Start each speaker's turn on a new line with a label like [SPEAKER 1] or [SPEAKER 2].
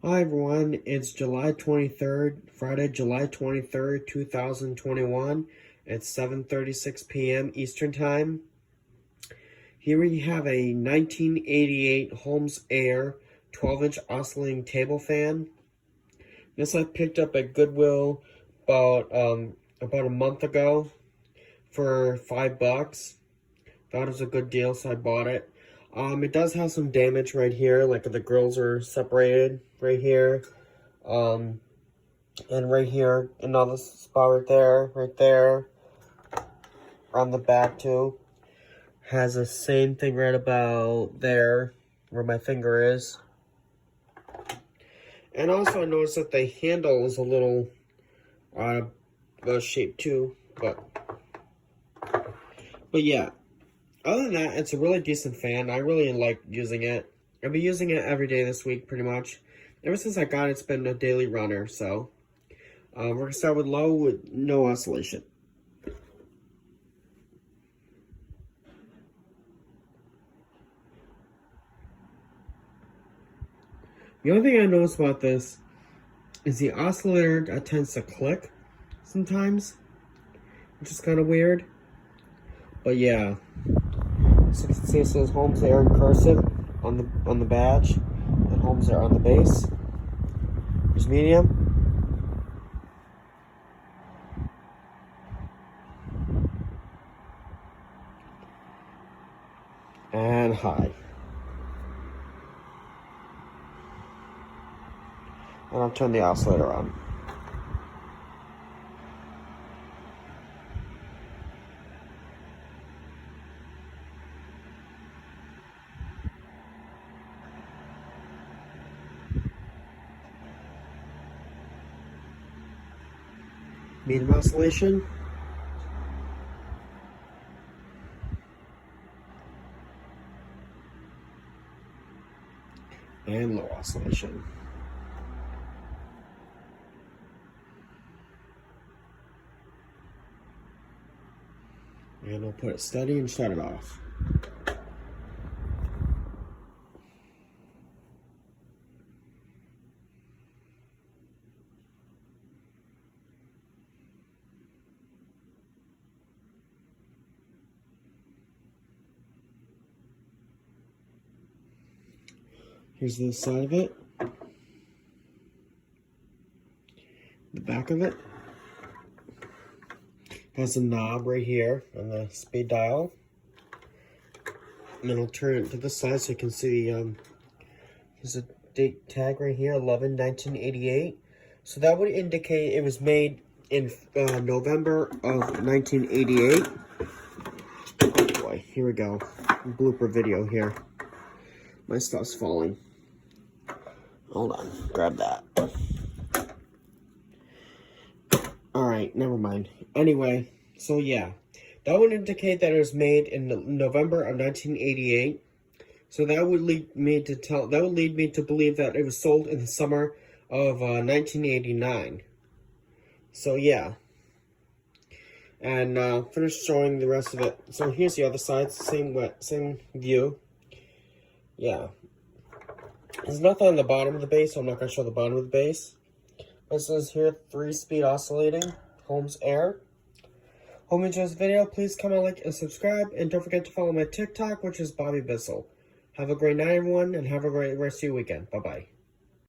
[SPEAKER 1] Hi everyone, it's July 23rd, Friday, July 23rd, 2021. It's 7:36 p.m. Eastern Time. Here we have a 1988 Holmes Air 12-inch oscillating table fan. This I picked up at Goodwill about a month ago for $5. Thought it was a good deal, so I bought it. It does have some damage right here, like the grills are separated right here. And right here, another spot right there, on the back too. Has the same thing right about there, where my finger is. And also I noticed that the handle is a little out of shape too, but yeah. Other than that, it's a really decent fan. I really like using it. I've been using it every day this week, pretty much. Ever since I got it, it's been a daily runner, so. We're going to start with low with no oscillation. The only thing I notice about this is the oscillator tends to click sometimes, which is kind of weird. But yeah. So you can see it says Holmes Air in cursive on the badge, and Holmes Air on the base. There's medium. And high. And I'll turn the oscillator on. Medium oscillation. And low oscillation. And we'll put it steady and shut it off. Here's the side of it. The back of it has a knob right here on the speed dial. And then I'll turn it to the side so you can see there's a date tag right here, 11/1988. So that would indicate it was made in November of 1988. Oh boy, here we go. Blooper video here. My stuff's falling. Hold on, grab that. Alright, never mind. Anyway, so yeah. That would indicate that it was made in November of 1988. So that would lead me to believe that it was sold in the summer of 1989. So yeah. And finish showing the rest of it. So here's the other side, same view. Yeah. There's nothing on the bottom of the base, so I'm not going to show the bottom of the base. But it says here, 3-speed oscillating, Holmes Air. Hope you enjoyed this video. Please comment, like, and subscribe. And don't forget to follow my TikTok, which is Bobby Bissell. Have a great night, everyone, and have a great rest of your weekend. Bye-bye.